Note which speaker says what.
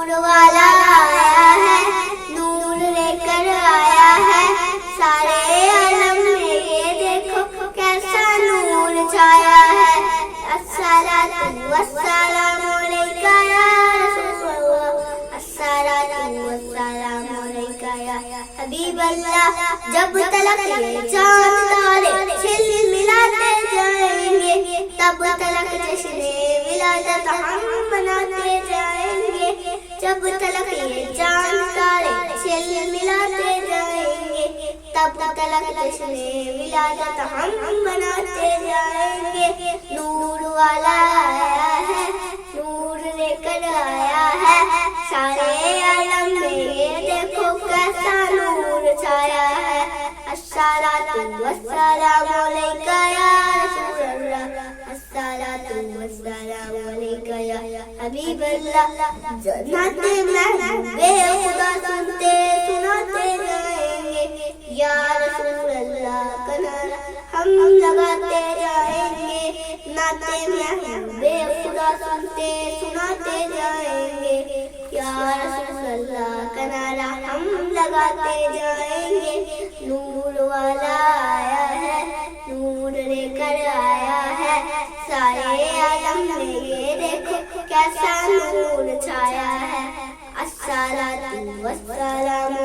Speaker 1: نور والا آیا ہے، نور لے کر آیا ہے سارے عالم میں، یہ دیکھو کیسا نور چھایا ہے۔ الصلاۃ والسلام علیکہ یا رسول اللہ، الصلاۃ والسلام علیکہ یا حبیب اللہ۔ جب تلک یہ چاند تارے جھلملاتے جائیں گے، تب تلک جشن ولادت ہم مناتے جائیں گے۔ جب تلک یہ چاند تارے جھلملاتے جائیں گے، تب تلک جشن ولادت ہم مناتے جائیں گے۔ نور والا آیا ہے، نور لے کر آیا ہے سارے عالم میں، یہ دیکھو کیسا نور چھایا ہے۔ الصلاۃ والسلام علیکہ یا رسول اللہ، الصلاۃ والسلام علیکہ یا حبیب اللہ۔ جنت محبوب خدا سنتے سناتے جائیں گے، یا رسول اللہ کا نعرہ ہم لگاتے جائیں گے۔ نعت محبوب خدا سنتے سناتے جائیں گے، یا رسول اللہ کا نعرہ ہم لگاتے جائیں گے۔ نور والا آیا ہے، نور لے کر آیا ہے سارے عالم میں، یہ دیکھو کیسا نور چھایا ہے۔ الصلاۃ والسلام